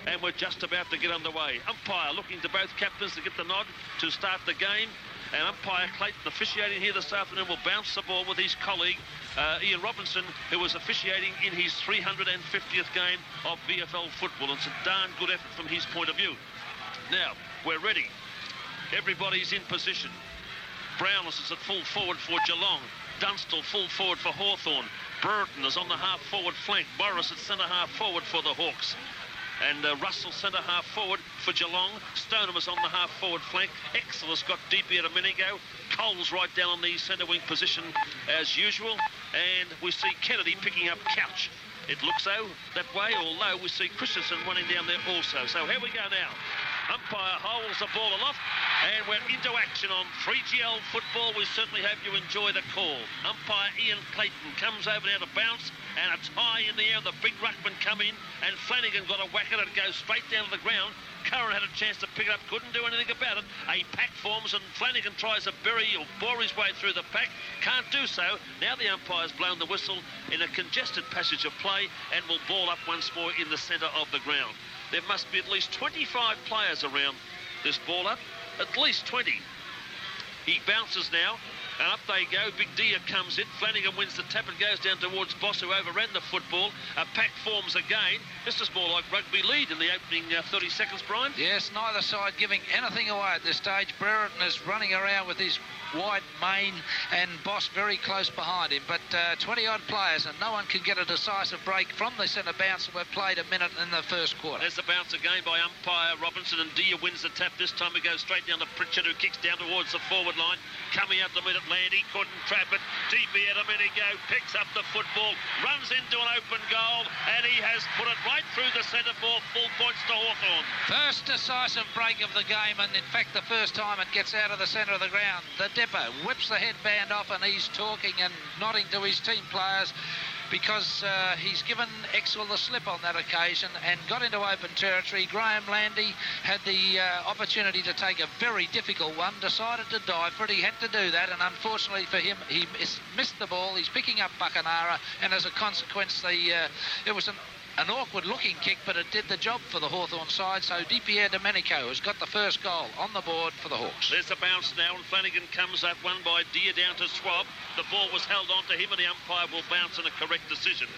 and we're just about to get underway. Umpire looking to both captains to get the nod to start the game. And umpire Clayton officiating here this afternoon will bounce the ball with his colleague Ian Robinson, who was officiating in his 350th game of VFL football. It's a darn good effort from his point of view. Now, we're ready. Everybody's in position. Brownless is at full forward for Geelong. Dunstall full forward for Hawthorn. Burton is on the half-forward flank. Morris at centre-half forward for the Hawks. And Russell centre-half forward for Geelong. Stoneham is on the half-forward flank. Excel has got DP at a minute ago. Cole's right down on the centre-wing position as usual. And we see Kennedy picking up Couch. It looks so that way, although we see Christensen running down there also. So here we go now. Umpire holds the ball aloft, and we're into action on 3GL football. We certainly hope you enjoy the call. Umpire Ian Clayton comes over now to bounce, and it's high in the air. The big ruckman come in, and Flanagan got a whack at it. It goes straight down to the ground. Curran had a chance to pick it up, couldn't do anything about it. A pack forms, and Flanagan tries to bury or bore his way through the pack. Can't do so. Now the umpire's blown the whistle in a congested passage of play, and will ball up once more in the centre of the ground. There must be at least 25 players around this ball up. At least 20. He bounces now, and up they go. Big Dia comes in. Flanagan wins the tap and goes down towards Boss, who overran the football. A pack forms again. This is more like rugby league in the opening 30 seconds, Brian. Yes, neither side giving anything away at this stage. Brereton is running around with his wide mane, and Boss very close behind him. But 20-odd players, and no one can get a decisive break from the centre bounce. We've played a minute in the first quarter. There's the bounce again by umpire Robinson, and Dia wins the tap. This time it goes straight down to Pritchard, who kicks down towards the forward line. Coming out the mid at land, he couldn't trap it. DP at a minute ago, picks up the football, runs into an open goal, and he has put it right through the centre for full points to Hawthorn. First decisive break of the game, and in fact the first time it gets out of the centre of the ground. The Dipper whips the headband off, and he's talking and nodding to his team players, because he's given Exwell the slip on that occasion and got into open territory. Graham Landy had the opportunity to take a very difficult one, decided to dive for it. He had to do that, and unfortunately for him, he missed the ball. He's picking up Buckenara, and as a consequence, it was an awkward-looking kick, but it did the job for the Hawthorn side. So DiPierre Domenico has got the first goal on the board for the Hawks. There's a bounce now, and Flanagan comes up one by Deer down to Swab. The ball was held on to him, and the umpire will bounce in a correct decision.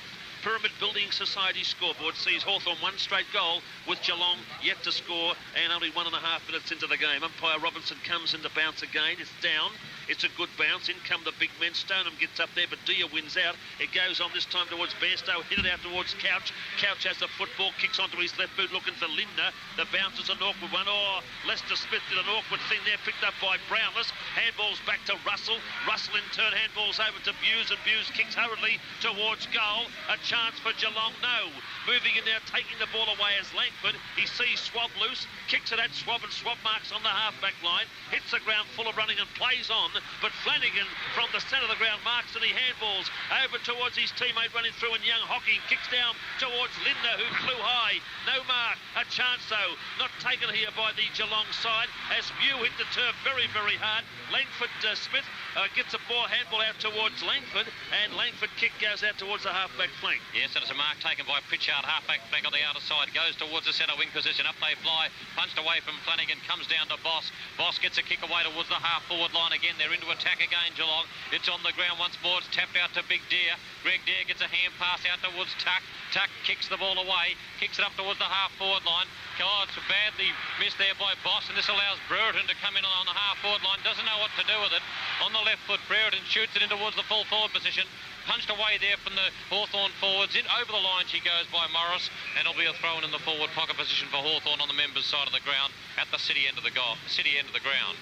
Pyramid Building Society scoreboard sees Hawthorn one straight goal, with Geelong yet to score, and only 1.5 minutes into the game. Umpire Robinson comes in to bounce again. It's down. It's a good bounce. In come the big men. Stoneham gets up there, but Dia wins out. It goes on this time towards Bairstow. Hit it out towards Couch. Couch has the football, kicks onto his left boot, looking for Lindner. The bounce is an awkward one. Oh, Lester Smith did an awkward thing there, picked up by Brownless. Handballs back to Russell. Russell in turn handballs over to Buse, and Buse kicks hurriedly towards goal. A chance for Geelong, no. Moving in there, taking the ball away as Langford. He sees Swab loose, kicks it at Swab, and Swab marks on the half-back line. Hits the ground full of running and plays on. But Flanagan from the centre of the ground marks, and he handballs over towards his teammate running through, and Young Hocking kicks down towards Lindner, who flew high. No mark. A chance though, not taken here by the Geelong side, as Mew hit the turf very, very hard. Langford Smith gets a ball handball out towards Langford, and Langford kick goes out towards the half-back flank. Yes, and it's a mark taken by Pritchard, half-back flank on the outer side, goes towards the centre wing position. Up they fly, punched away from Flanagan, comes down to Boss. Boss gets a kick away towards the half-forward line again. They're into attack again, Geelong. It's on the ground once more. It's tapped out to Big Deer. Greg Deer gets a hand pass out towards Tuck. Tuck kicks the ball away, kicks it up towards the half-forward line. Oh, it's badly missed there by Boss, and this allows Brereton to come in on the half-forward line. Doesn't know what to do with it. On the left foot, Brereton shoots it in towards the full forward position. Punched away there from the Hawthorn forwards. In over the line she goes by Morris, and it'll be a throw in the forward pocket position for Hawthorn on the members' side of the ground at the city end of the ground.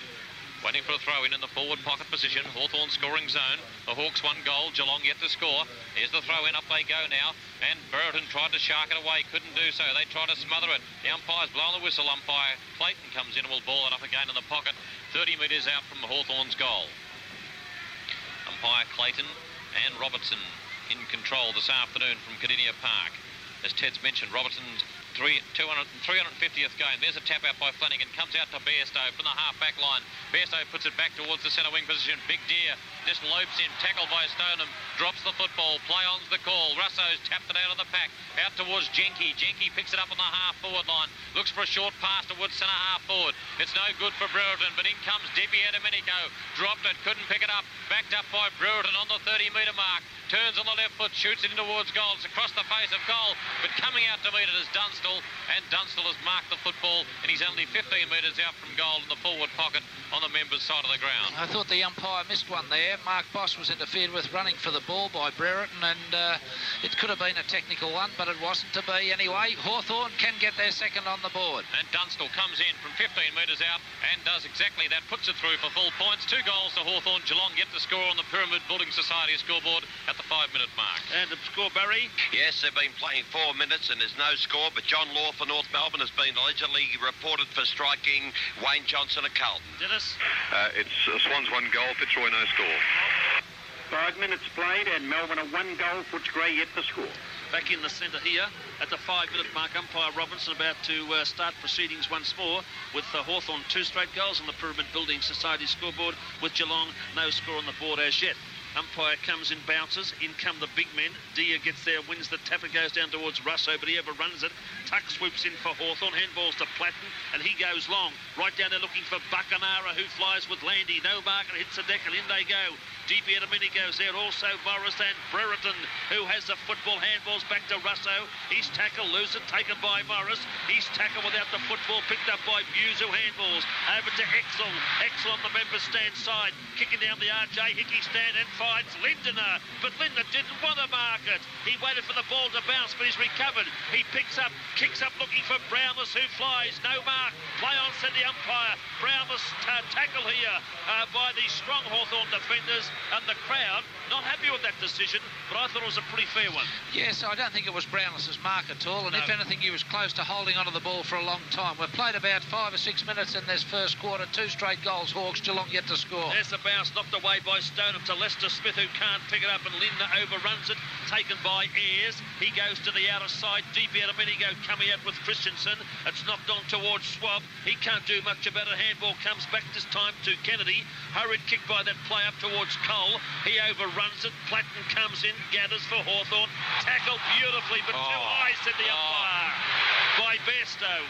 Waiting for a throw-in the forward pocket position. Hawthorn scoring zone. The Hawks one goal. Geelong yet to score. Here's the throw-in. Up they go now. And Brereton tried to shark it away. Couldn't do so. They tried to smother it. The umpire's blowing the whistle. Umpire Clayton comes in and will ball it up again in the pocket. 30 metres out from Hawthorn's goal. Umpire Clayton and Robertson in control this afternoon from Kardinia Park. As Ted's mentioned, Robertson's 350th game. There's a tap out by Flanagan. Comes out to Bairstow from the half-back line. Bairstow puts it back towards the centre wing position. Big Deer just lopes in. Tackled by Stoneham. drops the football. Play on's the call. Russo's tapped it out of the pack. Out towards Jenke. Jenke picks it up on the half-forward line. Looks for a short pass towards centre half-forward. It's no good for Brereton, but in comes Di Domenico. Dropped it, couldn't pick it up. Backed up by Brereton on the 30-metre mark. Turns on the left foot, shoots it in towards goal. It's across the face of goal, but coming out to meet it is Dunstall, and Dunstall has marked the football, and he's only 15 metres out from goal in the forward pocket on the members' side of the ground. I thought the umpire missed one there. Mark Boss was interfered with running for the ball by Brereton, and it could have been a technical one, but it wasn't to be anyway. Hawthorn can get their second on the board. And Dunstall comes in from 15 metres out and does exactly that, puts it through for full points. 2 goals to Hawthorn. Geelong get the score on the Pyramid Building Society scoreboard at the 5-minute mark. And the score, Barry? Yes, they've been playing 4 minutes and there's no score, but John Law for North Melbourne has been allegedly reported for striking Wayne Johnson of Carlton. Dennis? It's Swans 1 goal, Fitzroy no score. 5 minutes played and Melbourne are 1 goal, Footscray yet to score. Back in the centre here at the 5-minute mark, umpire Robinson about to start proceedings once more with Hawthorn 2 straight goals on the Pyramid Building Society scoreboard, with Geelong no score on the board as yet. Umpire comes in, bounces. In come the big men. Dia gets there, wins the tap. It goes down towards Russo, but he overruns it. Tuck swoops in for Hawthorn. Handballs to Platten, and he goes long. Right down there looking for Buckanara, who flies with Landy. No mark, and hits the deck, and in they go. DP Domenico's there. Also Morris and Brereton, who has the football. Handballs back to Russo. He's tackled, loose it, taken by Morris. He's tackled without the football, picked up by Buse, who handballs. Over to Exel. Exel on the members' stand side. Kicking down the RJ Hickey stand and finds Lindener, but Lindener didn't want to mark it. He waited for the ball to bounce, but he's recovered. He picks up, kicks up, looking for Brownless, who flies. No mark. Play on, said the umpire. Brownless tackle here by the strong Hawthorn defenders, and the crowd not happy with that decision, but I thought it was a pretty fair one. Yes, I don't think it was Brownless's mark at all, and no. If anything, he was close to holding onto the ball for a long time. We've played about 5 or 6 minutes in this first quarter. 2 straight goals, Hawks. Geelong yet to score. There's the bounce, knocked away by Stone up to Lester Smith, who can't pick it up, and Lindner overruns it, taken by Ayres. He goes to the outer side. Deep out a minute ago, coming out with Christensen. It's knocked on towards Schwab. He can't do much about it. Handball comes back this time to Kennedy. Hurried kick by that play up towards Cole. He overruns it. Platten comes in, gathers for Hawthorn. Tackled beautifully, but too high, said the umpire, by Bairstow.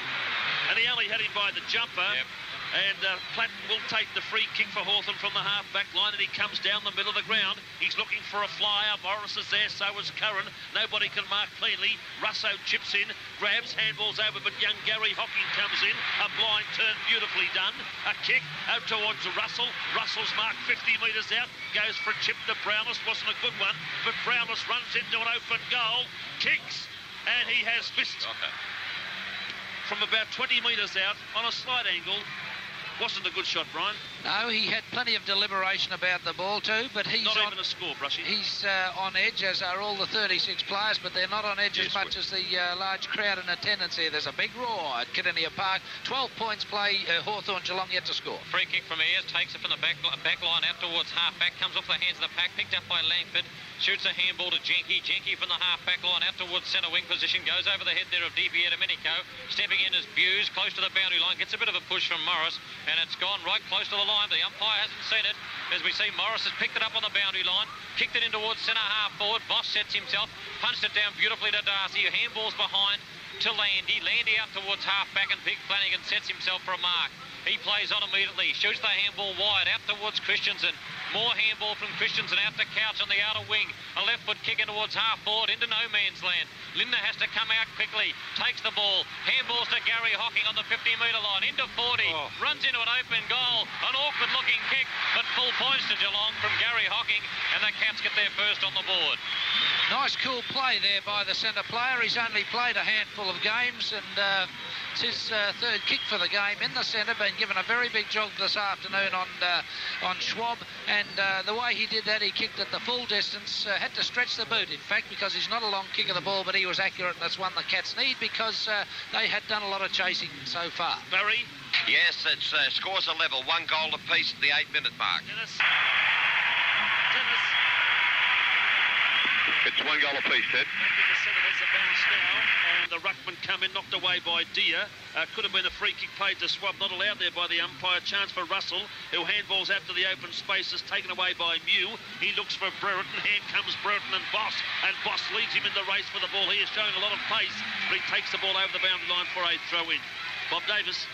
And he only had him by the jumper. Yep. And Platten will take the free kick for Hawthorn from the half-back line, and he comes down the middle of the ground. He's looking for a flyer. Morris is there, so is Curran. Nobody can mark cleanly. Russo chips in, grabs, handballs over, but young Gary Hocking comes in. A blind turn, beautifully done. A kick out towards Russell. Russell's marked 50 metres out. Goes for a chip to Brownless. Wasn't a good one, but Brownless runs into an open goal. Kicks, and he has missed. Okay. From about 20 metres out on a slight angle. Wasn't a good shot, Brian. No, he had plenty of deliberation about the ball too, but he's not even a score, Brushy. He's on edge, as are all the 36 players, but they're not on edge as much as the large crowd in attendance here. There's a big roar at Kardinia Park. 12 points play, Hawthorn Geelong yet to score. Free kick from Ayres, takes it from the back line out towards half-back, comes off the hands of the pack, picked up by Langford, shoots a handball to Jenke. Jenke from the half-back line out towards centre wing position, goes over the head there of DP Domenico. Stepping in is Buse, close to the boundary line, gets a bit of a push from Morris, and it's gone right close to the line. The umpire hasn't seen it. As we see, Morris has picked it up on the boundary line, kicked it in towards centre half forward. Boss sets himself, punched it down beautifully to Darcy. Handballs behind to Landy. Landy out towards half-back, and Big Flanagan sets himself for a mark. He plays on immediately, shoots the handball wide out towards Christensen. More handball from Christensen out to Couch on the outer wing. A left foot kick in towards half forward into no man's land. Lindner has to come out quickly, takes the ball, handballs to Gary Hocking on the 50-metre line, into 40, runs into an open goal. An awkward looking kick, but full points to Geelong from Gary Hocking, and the Cats get their first on the board. Nice cool play there by the centre player. He's only played a handful of games, and it's his third kick for the game in the centre. Been given a very big jog this afternoon on Schwab, and the way he did that, he kicked at the full distance, had to stretch the boot, in fact, because he's not a long kick of the ball, but he was accurate, and that's one the Cats need, because they had done a lot of chasing so far. Barry? Yes, it's scores are level, 1 goal apiece at the 8-minute mark. Dennis. It's 1 goal apiece, Ted. The centre, there's a bounce now, and the ruckman come in, knocked away by Deer. Could have been a free kick paid to Swab, not allowed there by the umpire. Chance for Russell, who handballs out to the open spaces, taken away by Mew. He looks for Brereton. Here comes Brereton and Boss leads him in the race for the ball. He is showing a lot of pace, but he takes the ball over the boundary line for a throw-in. Bob Davis.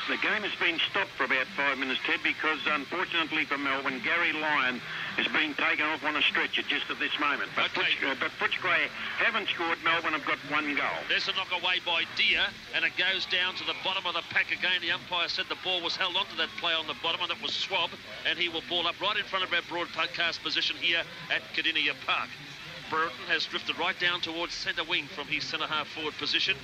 The game has been stopped for about 5 minutes, Ted, because unfortunately for Melbourne, Gary Lyon is being taken off on a stretcher just at this moment. But Footscray haven't scored. Melbourne have got 1 goal. There's a knock away by Deer, and it goes down to the bottom of the pack again. The umpire said the ball was held onto that play on the bottom, and it was Swab, and he will ball up right in front of our broadcast position here at Kardinia Park. Brereton has drifted right down towards centre wing from his centre-half forward position,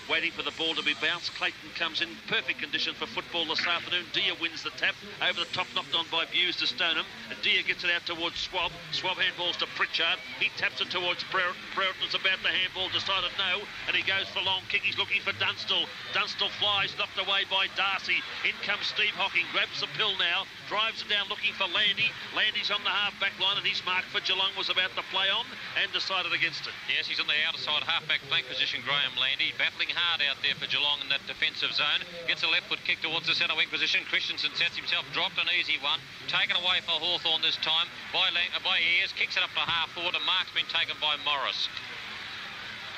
waiting for the ball to be bounced. Clayton comes in perfect condition for football this afternoon. Deer wins the tap. Over the top, knocked on by Bewes to Stoneham. Deer gets it out towards Swab. Swab handballs to Pritchard. He taps it towards Brereton. Brereton's about the handball, decided no, and he goes for long kick. He's looking for Dunstall. Dunstall flies, knocked away by Darcy. In comes Steve Hocking, grabs the pill now, drives it down looking for Landy. Landy's on the half-back line, and his mark for Geelong was about to play on and decided against it. Yes, he's on the outside half-back flank position, Graham Landy, battling hard out there for Geelong in that defensive zone. Gets a left foot kick towards the centre wing position. Christensen sets himself, dropped an easy one, taken away for Hawthorn this time by Ayres, kicks it up to half forward, and mark's been taken by Morris.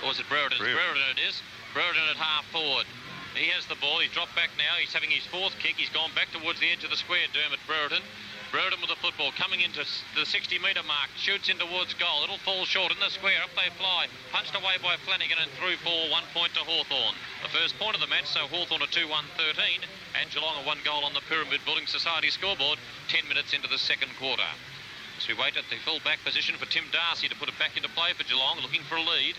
Or was it Brereton? Brereton it is. Brereton at half forward. He has the ball. He's dropped back now. He's having his 4th kick. He's gone back towards the edge of the square, Dermot Brereton. Brereton with the football, coming into the 60-metre mark, shoots in towards goal. It'll fall short in the square. Up they fly. Punched away by Flanagan and through for 1 point to Hawthorn. The first point of the match, so Hawthorn a 2-1-13, and Geelong a 1 goal on the Pyramid Building Society scoreboard 10 minutes into the second quarter. As we wait at the full-back position for Tim Darcy to put it back into play for Geelong, looking for a lead.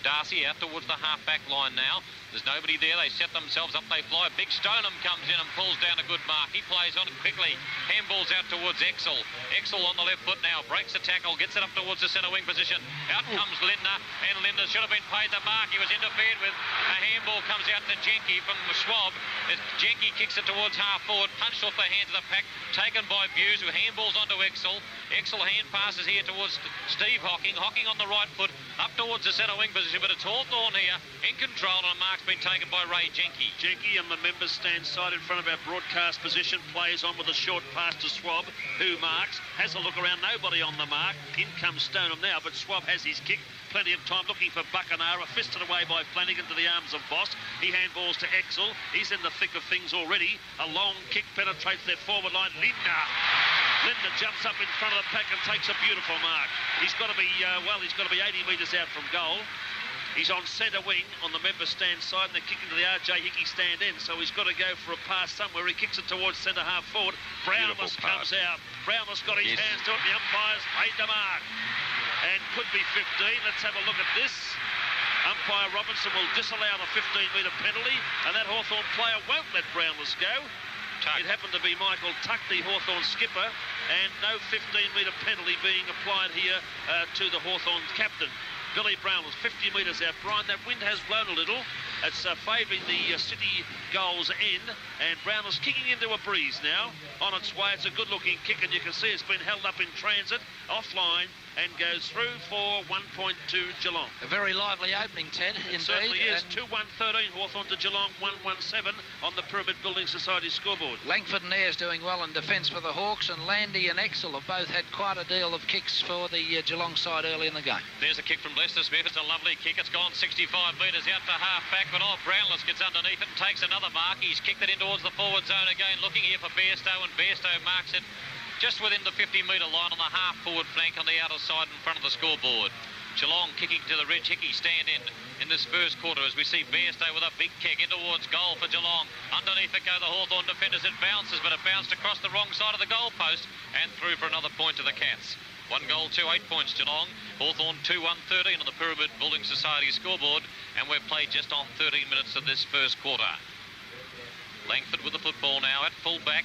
Darcy out towards the half-back line now. There's nobody there. They set themselves up. They fly. Big Stoneham comes in and pulls down a good mark. He plays on it quickly. Handballs out towards Exel. Exel on the left foot now. Breaks the tackle. Gets it up towards the centre wing position. Out comes Lindner. And Lindner should have been paid the mark. He was interfered with. A handball comes out to Jenke from Schwab. As Jenke kicks it towards half forward. Punched off the hands of the pack. Taken by Bewes, who handballs onto Exel. Exel hand passes here towards Steve Hocking. Hocking on the right foot. Up towards the centre wing position. But it's Hawthorn here in control, and a mark's been taken by Ray Jenke. Jenke and the members stand side in front of our broadcast position, plays on with a short pass to Swab, who marks, has a look around, nobody on the mark. In comes Stoneham now, but Swab has his kick. Plenty of time looking for Buckenara, fisted away by Flanagan to the arms of Boss. He handballs to Exel. He's in the thick of things already. A long kick penetrates their forward line. Lindner jumps up in front of the pack and takes a beautiful mark. He's got to be, he's got to be 80 metres out from goal. He's on centre wing on the member stand side, and they're kicking to the RJ Hickey stand end, so he's got to go for a pass somewhere. He kicks it towards centre half forward. Brownless comes out. Brownless got his hands to it. The umpires made the mark. And could be 15. Let's have a look at this. Umpire Robinson will disallow the 15-metre penalty, and that Hawthorn player won't let Brownless go. It happened to be Michael Tuck, the Hawthorn skipper, and no 15-metre penalty being applied here to the Hawthorn captain. Billy Brownless, 50 metres out. Brian, that wind has blown a little. It's favouring the City goals end, and Brownless kicking into a breeze now. On its way, it's a good-looking kick, and you can see it's been held up in transit, offline, and goes through for 1 point to Geelong. A very lively opening, Ted, indeed. It certainly is. 2-1-13, Hawthorn to Geelong, 1-1-7 on the Pyramid Building Society scoreboard. Langford and Ayres doing well in defence for the Hawks, and Landy and Exel have both had quite a deal of kicks for the Geelong side early in the game. There's a kick from Lester Smith. It's a lovely kick. It's gone 65 metres out to half-back, but Brownless gets underneath it and takes another mark. He's kicked it in towards the forward zone again, looking here for Bairstow, and Bairstow marks it just within the 50-metre line on the half-forward flank on the outer side in front of the scoreboard. Geelong kicking to the Reg Hickey stand in this first quarter as we see Bairstow with a big kick in towards goal for Geelong. Underneath it go the Hawthorn defenders. It bounces, but it bounced across the wrong side of the goal post and through for another point to the Cats. 1 goal, 8 points Geelong. Hawthorn 2-1-13 on the Pyramid Building Society scoreboard, and we've played just on 13 minutes of this first quarter. Langford with the football now at full back.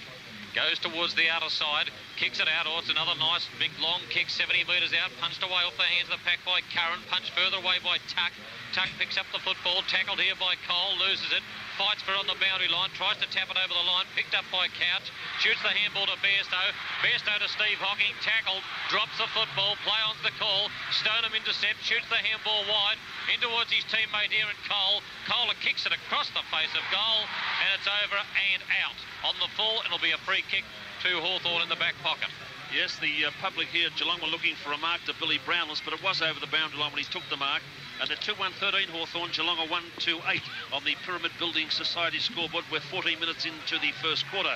Goes towards the outer side, kicks it out. Oh, it's another nice big long kick, 70 metres out, punched away off the hands of the pack by Curran, punched further away by Tuck. Tuck picks up the football, tackled here by Cole, loses it, fights for it on the boundary line, tries to tap it over the line, picked up by Couch, shoots the handball to Bairstow, Bairstow to Steve Hocking, tackled, drops the football, play on the call, Stoneham intercepts, shoots the handball wide, in towards his teammate here at Cole. Cole kicks it across the face of goal, and it's over and out. On the full, it'll be a free kick to Hawthorn in the back pocket. Yes, the public here at Geelong were looking for a mark to Billy Brownless, but it was over the boundary line when he took the mark. And they're 2-1-13 Hawthorn, Geelong are 1-2-8 on the Pyramid Building Society scoreboard. We're 14 minutes into the first quarter.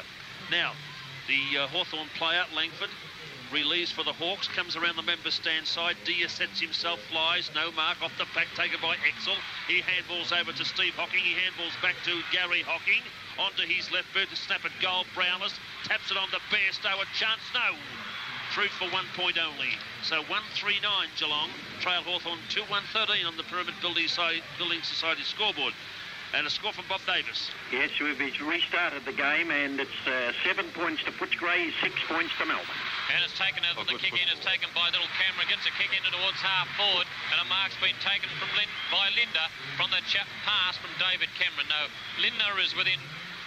Now, the Hawthorn player, Langford, relieves for the Hawks, comes around the member stand side. Dia sets himself, flies, no mark, off the back, taken by Exel. He handballs over to Steve Hocking, he handballs back to Gary Hocking, onto his left boot to snap at goal. Brownless taps it on to Bairstow, a chance, no. Through for 1 point only. So 1-3-9 Geelong, trail Hawthorn 2-1-13 on the Pyramid Building Society scoreboard. And a score from Bob Davis. Yes, we've restarted the game, and it's 7 points to Footscray, 6 points to Melbourne. And it's taken out, the kick in is taken by Little Cameron, gets a kick in towards half forward, and a mark's been taken from by Linda from the pass from David Cameron. No, Linda is within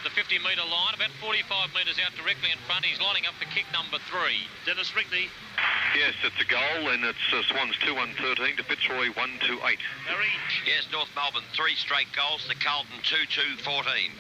the 50-metre line, about 45 metres out directly in front. He's lining up for kick number 3. Dennis Rigney. Yes, it's a goal, and it's Swans 2-1-13 to Fitzroy 1-2-8. Harry. Yes, North Melbourne 3 straight goals to Carlton 2-2-14.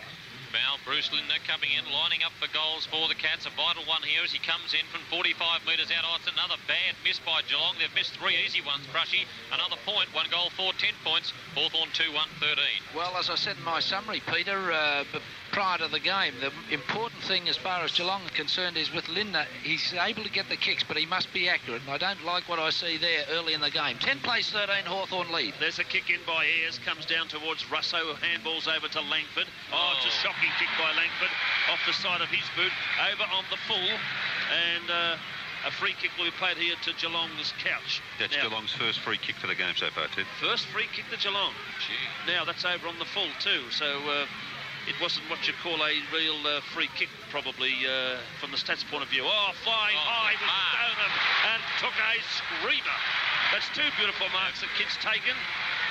Now, Bruce Linda coming in, lining up for goals for the Cats. A vital one here as he comes in from 45 metres out. Oh, it's another bad miss by Geelong. They've missed 3 easy ones, Brushy. Another point, 1 goal for 10 points. Hawthorn 2-1-13. Well, as I said in my summary, Peter, prior to the game, the important thing as far as Geelong are concerned is with Lindner, he's able to get the kicks, but he must be accurate, and I don't like what I see there early in the game. 10 plays 13, Hawthorn lead. There's a kick in by Ayres, comes down towards Russo, handballs over to Langford. Oh, it's a shocking kick by Langford off the side of his boot, over on the full, and a free kick will be played here to Geelong's Couch. That's now, Geelong's first free kick for the game so far, Ted. First free kick to Geelong. Gee. Now, that's over on the full too, so it wasn't what you call a real free kick, probably, from the stats point of view. Oh, flying high with Stoneham and took a screamer. That's 2 beautiful marks the kid's taken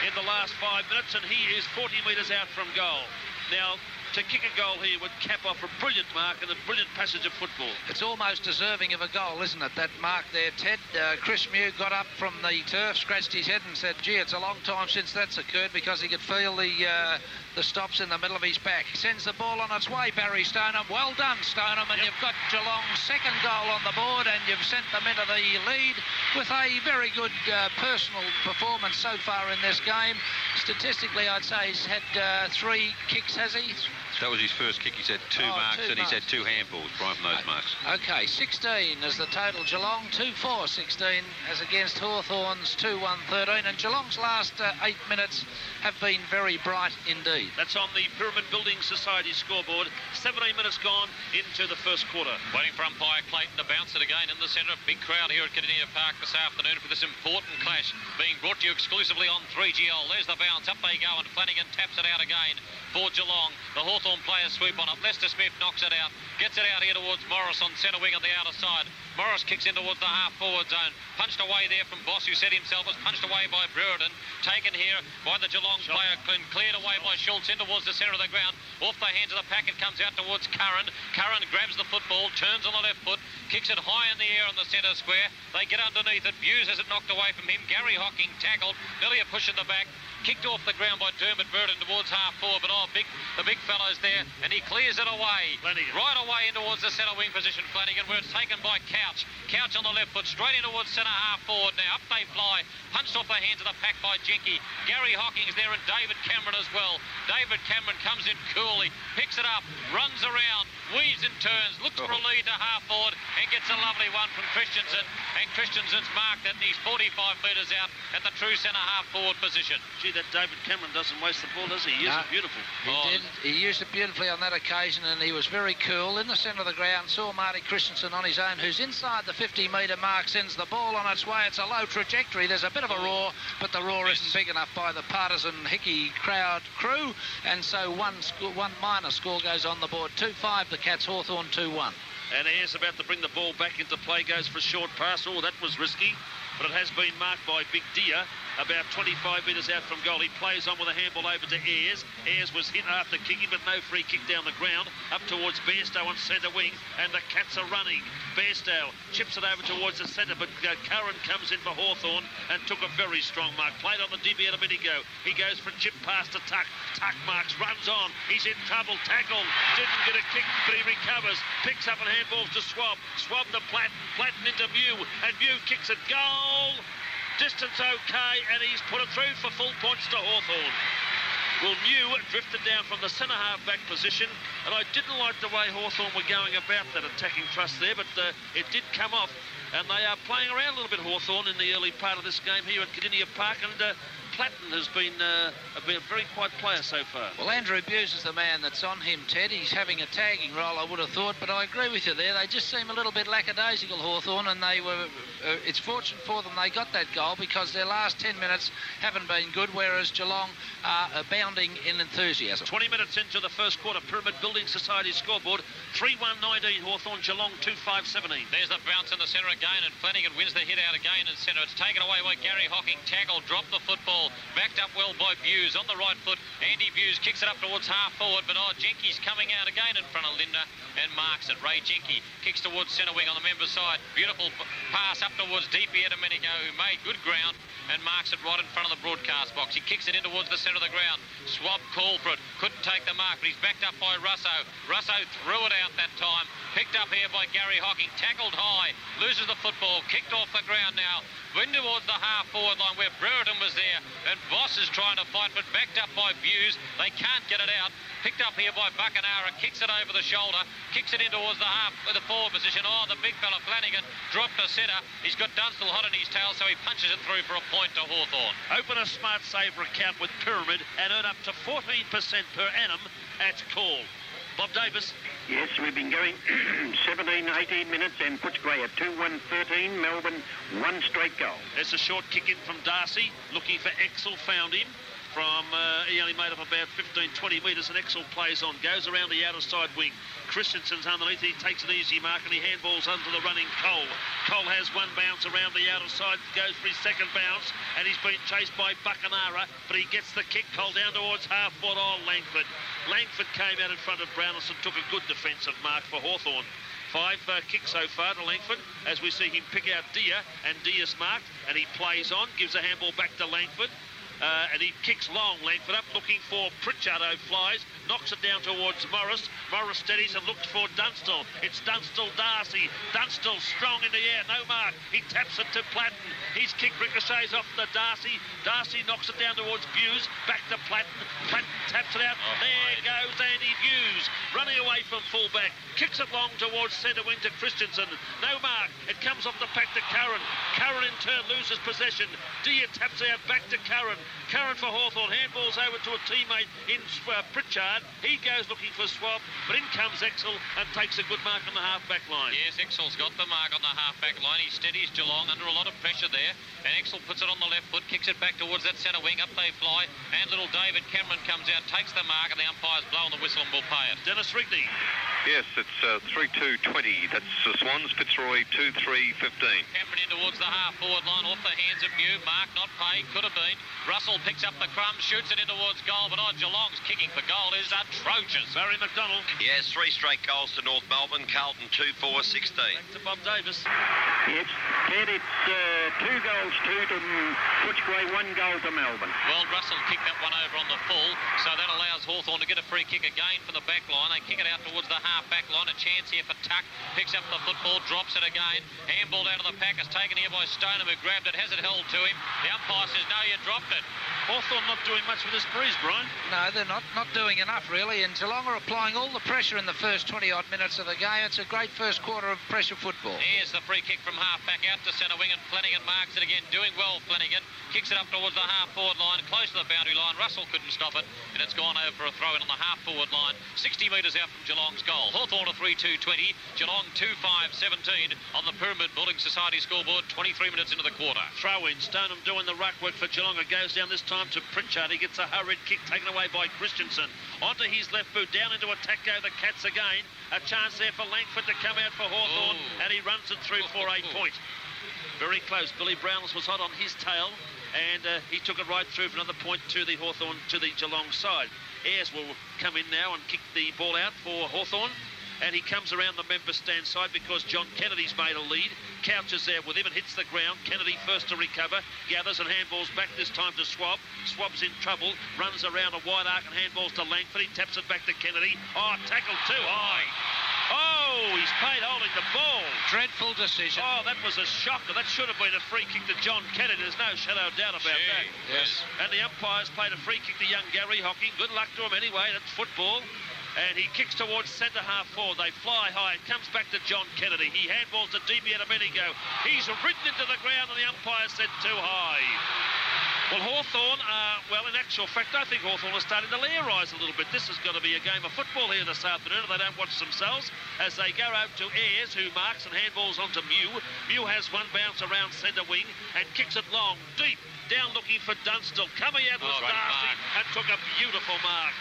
in the last 5 minutes, and he is 40 metres out from goal. Now, to kick a goal here would cap off a brilliant mark and a brilliant passage of football. It's almost deserving of a goal, isn't it, that mark there, Ted? Chris Mew got up from the turf, scratched his head and said, gee, it's a long time since that's occurred, because he could feel the stops in the middle of his back. He sends the ball on its way, Barry Stoneham. Well done, Stoneham, and you've got Geelong's second goal on the board, and you've sent them into the lead with a very good personal performance so far in this game. Statistically, I'd say he's had 3 kicks, has he? That was his first kick. He's had 2 marks, and he's had 2 handballs right from those marks. OK, 16 is the total. Geelong 2-4-16 as against Hawthorn's 2-1-13. And Geelong's last 8 minutes have been very bright indeed. That's on the Pyramid Building Society scoreboard. 17 minutes gone into the first quarter. Waiting for umpire Clayton to bounce it again in the centre. Big crowd here at Kardinia Park this afternoon for this important clash being brought to you exclusively on 3GL. There's the bounce. Up they go, and Flanagan taps it out again for Geelong. The Hawthorn players sweep on it. Lester Smith knocks it out. Gets it out here towards Morris on centre wing on the outer side. Morris kicks in towards the half-forward zone. Punched away there from Boss, who said himself was punched away by Brereton. Taken here by the Geelong player, cleared away by Schultz in towards the centre of the ground. Off the hands of the pack, it comes out towards Curran. Curran grabs the football, turns on the left foot, kicks it high in the air on the centre square. They get underneath it. Views has it knocked away from him. Gary Hocking tackled. Nearly a push in the back. Kicked off the ground by Dermot Burton towards half-forward, but the big fellow's there, and he clears it away. Flanagan. Right away in towards the centre wing position, Flanagan, where it's taken by Couch. Couch on the left foot, straight in towards centre half-forward now. Up they fly, punched off the hands of the pack by Jinky. Gary Hocking is there, and David Cameron as well. David Cameron comes in coolly, picks it up, runs around, weaves and turns, looks for a lead to half-forward, and gets a lovely one from Christensen. And Christensen's marked it, and he's 45 metres out at the true centre half-forward position. Gee, that David Cameron doesn't waste the ball, does he? He used it beautiful. He did. He used it beautifully on that occasion, and he was very cool in the centre of the ground. Saw Marty Christensen on his own, who's inside the 50-metre mark, sends the ball on its way. It's a low trajectory. There's a bit of a roar, but the roar isn't big enough by the partisan Hickey crowd crew, and so one minor score goes on the board. 2-5 the Cats, Hawthorn 2-1. And Ayres about to bring the ball back into play, goes for a short pass. Oh, that was risky, but it has been marked by Big Dia. about 25 metres out from goal. He plays on with a handball over to Ayres. Ayres was hit after kicking, but no free kick down the ground. Up towards Bairstow on centre wing, and the Cats are running. Bairstow chips it over towards the centre, but Curran comes in for Hawthorn and took a very strong mark. Played on the DB a minute ago. He goes for a chip pass to Tuck. Tuck marks, runs on. He's in trouble, tackled. Didn't get a kick, but he recovers. Picks up and handballs to Swab. Swab to Platten. Platten into Mew, and Mew kicks it. Goal! Distance okay, and he's put it through for full points to Hawthorn. Well, Mew drifted down from the centre half-back position, and I didn't like the way Hawthorn were going about that attacking thrust there, but it did come off, and they are playing around a little bit, Hawthorn, in the early part of this game here at Kardinia Park, and Platten has been a very quiet player so far. Well, Andrew Buse is the man that's on him, Ted. He's having a tagging role, I would have thought, but I agree with you there. They just seem a little bit lackadaisical, Hawthorn, and they were. It's fortunate for them they got that goal because their last 10 minutes haven't been good, whereas Geelong are abounding in enthusiasm. 20 minutes into the first quarter, Pyramid Building Society scoreboard, 3-1-19, Hawthorn, Geelong 2-5-17. There's the bounce in the centre again, and Flanagan wins the hit out again in centre. It's taken away by Gary Hocking. Tackle, dropped the football. Backed up well by Buse on the right foot. Andy Buse kicks it up towards half forward, but Jenke's coming out again in front of Linda and marks it. Ray Jenke kicks towards centre wing on the member side. Beautiful pass up towards DP Domenico, who made good ground and marks it right in front of the broadcast box. He kicks it in towards the centre of the ground. Swab called for it. Couldn't take the mark, but he's backed up by Russo. Russo threw it out that time. Picked up here by Gary Hocking. Tackled high. Loses the football. Kicked off the ground now. In towards the half-forward line where Brereton was there, and Voss is trying to fight, but backed up by Buse. They can't get it out. Picked up here by Buckenara, kicks it over the shoulder, kicks it in towards the half with the forward position. The big fella Flanagan dropped to centre. He's got Dunstall hot in his tail, so he punches it through for a point to Hawthorn. Open a Smart Saver account with Pyramid and earn up to 14% per annum at call. Bob Davis. Yes, we've been going 17, 18 minutes, and Footscray at 2-1-13. Melbourne, one straight goal. There's a short kick in from Darcy, looking for Exel, found him. He only made up about 15-20 metres, and Exel plays on, goes around the outer side wing. Christensen's underneath, he takes an easy mark and he handballs under the running Cole. Cole has one bounce around the outer side, goes for his second bounce, and he's been chased by Buckenara, but he gets the kick. Cole down towards half-foot. Langford. Langford came out in front of Brownison, took a good defensive mark for Hawthorn. 5 kicks so far to Langford, as we see him pick out Dia, and Dia's marked, and he plays on, gives a handball back to Langford. And he kicks long. Langford up, looking for Pritchard, flies, knocks it down towards Morris. Morris steadies and looks for Dunstall. It's Dunstall, Darcy. Dunstall strong in the air, no mark. He taps it to Platten. His kick ricochets off the Darcy. Darcy knocks it down towards Buse. Back to Platten. Platten taps it out. There goes Andy Buse, running away from fullback. Kicks it long towards centre wing to Christensen. No mark. It comes off the pack to Curran. Curran in turn loses possession. Dia taps out back to Curran. Curran for Hawthorn, handballs over to a teammate in Pritchard. He goes looking for Swab, but in comes Exel and takes a good mark on the half-back line. Yes, Exel's got the mark on the half-back line. He steadies Geelong under a lot of pressure there, and Exel puts it on the left foot, kicks it back towards that centre wing. Up they fly, and little David Cameron comes out, takes the mark, and the umpire's blowing the whistle and will pay it. Dennis Rigney. Yes, it's 3-2-20. That's Swans, Fitzroy 2-3-15. Cameron in towards the half-forward line, off the hands of Mew. Mark not paid, could have been. Russell picks up the crumb, shoots it in towards goal, but Geelong's kicking for goal is atrocious. Barry McDonald. Yes, 3 straight goals to North Melbourne. Carlton 2-4-16. Back to Bob Davis. Yes, Ted, it's 2 goals, 2 to Footscray, 1 goal to Melbourne. Well, Russell kicked that one over on the full, so that allows Hawthorn to get a free kick again from the back line. They kick it out towards the half-back line. A chance here for Tuck. Picks up the football, drops it again. Handball out of the pack is taken here by Stoneham, who grabbed it, has it held to him. The umpire says, no, you dropped it. Hawthorn not doing much with this breeze, Brian. No, they're not doing enough, really, and Geelong are applying all the pressure in the first 20-odd minutes of the game. It's a great first quarter of pressure football. Here's the free kick from half-back out to centre wing, and Flanagan marks it again. Doing well, Flanagan. Kicks it up towards the half-forward line, close to the boundary line. Russell couldn't stop it, and it's gone over for a throw-in on the half-forward line. 60 metres out from Geelong's goal. Hawthorn a 3-2-20. Geelong 2-5-17 on the Pyramid Building Society scoreboard. 23 minutes into the quarter. Throw-in. Stoneham doing the ruck work for Geelong. It goes down this time to Pritchard. He gets a hurried kick taken away by Christensen. Onto his left boot, down into attack go the Cats again. A chance there for Langford to come out for Hawthorn, and he runs it through for a point. Very close. Billy Brownless was hot on his tail. and he took it right through for another point to the Hawthorn, to the Geelong side. Ayres will come in now and kick the ball out for Hawthorn, and he comes around the member stand side because John Kennedy's made a lead. Couches there with him and hits the ground. Kennedy first to recover, gathers and handballs back this time to Swab. Swab's in trouble, runs around a wide arc and handballs to Langford. He taps it back to Kennedy. Oh, tackled too high. Oh, he's paid holding the ball. Dreadful decision. Oh, that was a shocker. That should have been a free kick to John Kennedy. There's no shadow of doubt about that. Yes. And the umpires played a free kick to young Gary Hocking. Good luck to him anyway. That's football. And he kicks towards centre half forward. They fly high. It comes back to John Kennedy. He handballs to DB a minute ago. He's ridden into the ground and the umpire said too high. Well, Hawthorn, in actual fact, I think Hawthorn are starting to layer-rise a little bit. This is going to be a game of football here this afternoon if they don't watch themselves as they go out to Ayres, who marks and handballs onto Mew. Mew has one bounce around centre wing and kicks it long, deep, down looking for Dunstall. Coming out was Darcy and took a beautiful mark.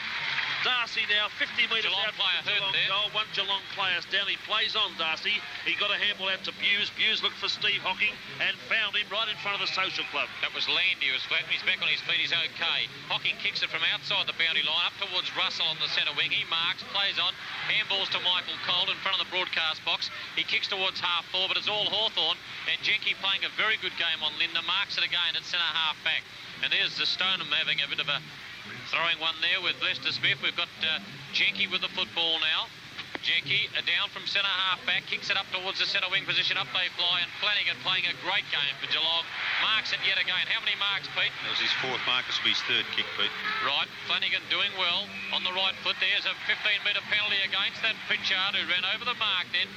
Darcy now 50 metres out from the Geelong goal. One Geelong player's down. He plays on Darcy. He got a handball out to Buse. Buse looked for Steve Hocking and found him right in front of the social club. That was Landy who was flat. He's back on his feet. He's okay. Hocking kicks it from outside the boundary line up towards Russell on the centre wing. He marks, plays on, handballs to Michael Cold in front of the broadcast box. He kicks towards half forward, but it's all Hawthorn. And Jenke playing a very good game on Linda. Marks it again at centre half back. And there's the Stoneham having a bit of a throwing one there with Lester Smith. We've got Jenke with the football now. Jenke down from centre half back, kicks it up towards the centre wing position. Up they fly, and Flanagan playing a great game for Geelong. Marks it yet again. How many marks, Pete? That was his fourth mark. This will be his third kick, Pete. Right, Flanagan doing well on the right foot. There's a 15-metre penalty against that Pritchard who ran over the mark then.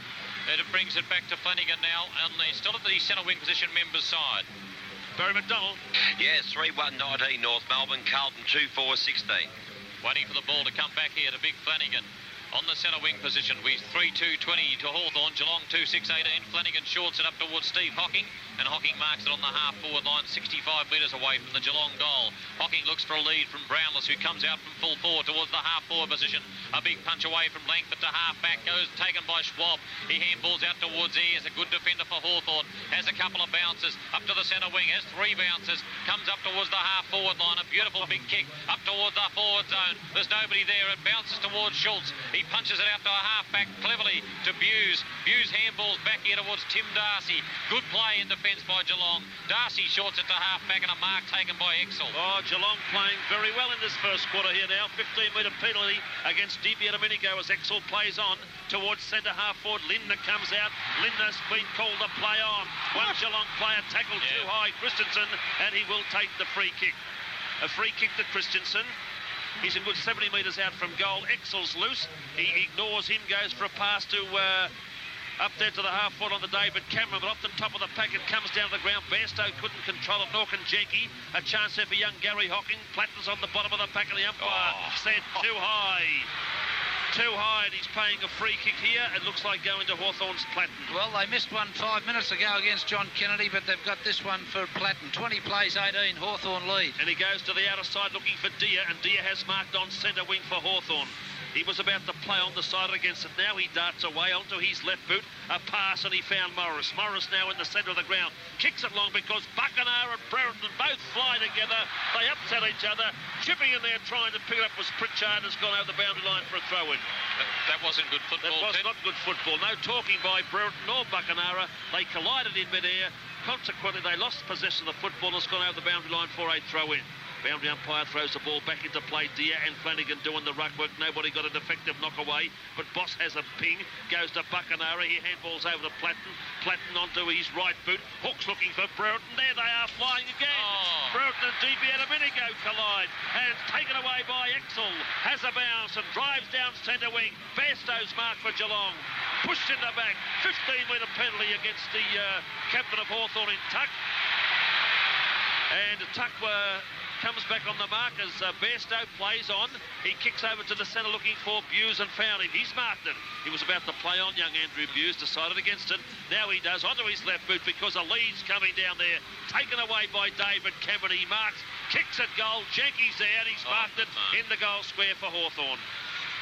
And it brings it back to Flanagan now, and they're still at the centre wing position members' side. Barry McDonald. Yes, 3-1-19 North Melbourne, Carlton 2-4-16. Waiting for the ball to come back here to Big Flanagan. On the centre wing position, we 3-2-20 to Hawthorn. Geelong 2-6-18. Flanagan shorts it up towards Steve Hocking, and Hocking marks it on the half-forward line, 65 metres away from the Geelong goal. Hocking looks for a lead from Brownless, who comes out from full forward towards the half-forward position. A big punch away from Langford to half-back, goes taken by Schwab. He handballs out towards Ayres, a good defender for Hawthorn. Has a couple of bounces up to the centre wing, has three bounces, comes up towards the half-forward line. A beautiful big kick up towards the forward zone. There's nobody there. It bounces towards Schultz. He punches it out to a half-back cleverly to Buse. Buse handballs back here towards Tim Darcy. Good play in defence by Geelong. Darcy shorts it to half-back and a mark taken by Exel. Oh, Geelong playing very well in this first quarter here now. 15-metre penalty against DB a minute ago as Exel plays on towards centre half-forward. Lindner comes out. Lindner's been called to play on. One Geelong player tackled too high, Christensen, and he will take the free kick. A free kick to Christensen. He's a good 70 metres out from goal. Exel's loose. He ignores him, goes for a pass to up there to the half foot on the David Cameron, but off the top of the pack it comes down to the ground. Bairstow couldn't control it, nor can Jenke. A chance there for young Gary Hocking. Platten's on the bottom of the pack, and the umpire said too high. Too high, and he's paying a free kick here. It looks like going to Hawthorn's Platten. Well, they missed one 5 minutes ago against John Kennedy, but they've got this one for Platten. 20 plays, 18, Hawthorn lead. And he goes to the outer side looking for Deer, and Deer has marked on centre wing for Hawthorn. He was about to play on the side against it. Now he darts away onto his left boot. A pass, and he found Morris. Morris now in the centre of the ground. Kicks it long because Buckenar and Brereton both fly together. They upset each other. Chipping in there trying to pick it up was Pritchard, has gone over the boundary line for a throw-in. That wasn't good football. That was not good football. No talking by Brereton nor Buckenara. They collided in mid-air. Consequently, they lost possession of the football. It's gone over the boundary line for a throw-in. Boundary umpire throws the ball back into play. Deer and Flanagan doing the ruck work. Nobody got an effective knock away, but Boss has a ping. Goes to Buckenara. He handballs over to Platten. Platten onto his right boot. Hook's looking for Brereton. There they are flying again. Brereton and DB at a minute ago collide. And taken away by Exel. Has a bounce and drives down centre wing. Bairstow's mark for Geelong. Pushed in the back. 15-metre penalty against the captain of Hawthorn in Tuck. And Tuck comes back on the mark as Bairstow plays on. He kicks over to the centre looking for Buse and found him. He's marked it. He was about to play on, young Andrew Buse, decided against it. Now he does, onto his left boot because a lead's coming down there. Taken away by David Cameron. He marks, kicks at goal. Jenke's there and he's marked it in the goal square for Hawthorn.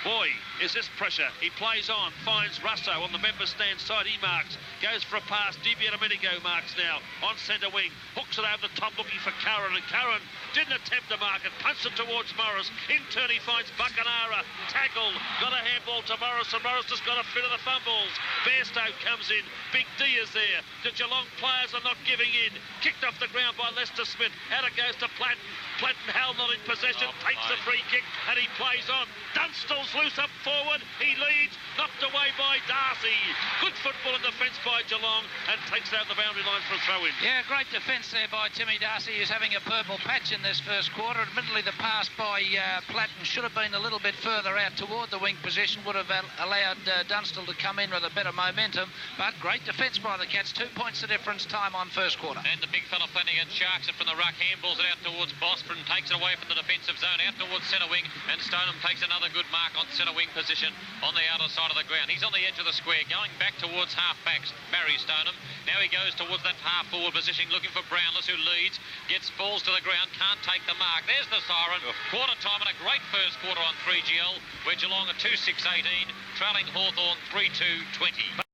Boy, is this pressure. He plays on, finds Russo on the member stand side. He marks, goes for a pass. DiBiadomenico marks now on centre wing. Hooks it over the top looking for Curran, and Curran didn't attempt to mark it. Punts it towards Morris. In turn he finds Buckenara. Tackled. Got a handball to Morris, and Morris just got a fit of the fumbles. Bairstow comes in. Big D is there. The Geelong players are not giving in. Kicked off the ground by Lester Smith. Out it goes to Platten. Platten held not in possession. Takes the free kick and he plays on. Dunstall's loose up forward. He leads. Knocked away by Darcy. Good football in defence by Geelong and takes out the boundary line for a throw-in. Yeah, great defence there by Timmy Darcy, who's having a purple patch in this first quarter. Admittedly, the pass by Platten should have been a little bit further out toward the wing position, would have allowed Dunstall to come in with a better momentum, but great defence by the Cats. 2 points the difference, time on first quarter. And the big fella Flanagan sharks it from the ruck, handballs it out towards Boston, takes it away from the defensive zone, out towards centre wing, and Stoneham takes another good mark on centre wing position on the outer side of the ground. He's on the edge of the square, going back towards half-backs, Barry Stoneham. Now he goes towards that half-forward position, looking for Brownless, who leads, falls to the ground, can't take the mark. There's the siren. Quarter time and a great first quarter on 3GL, where Geelong are 2-6-18, trailing Hawthorn 3-2-20.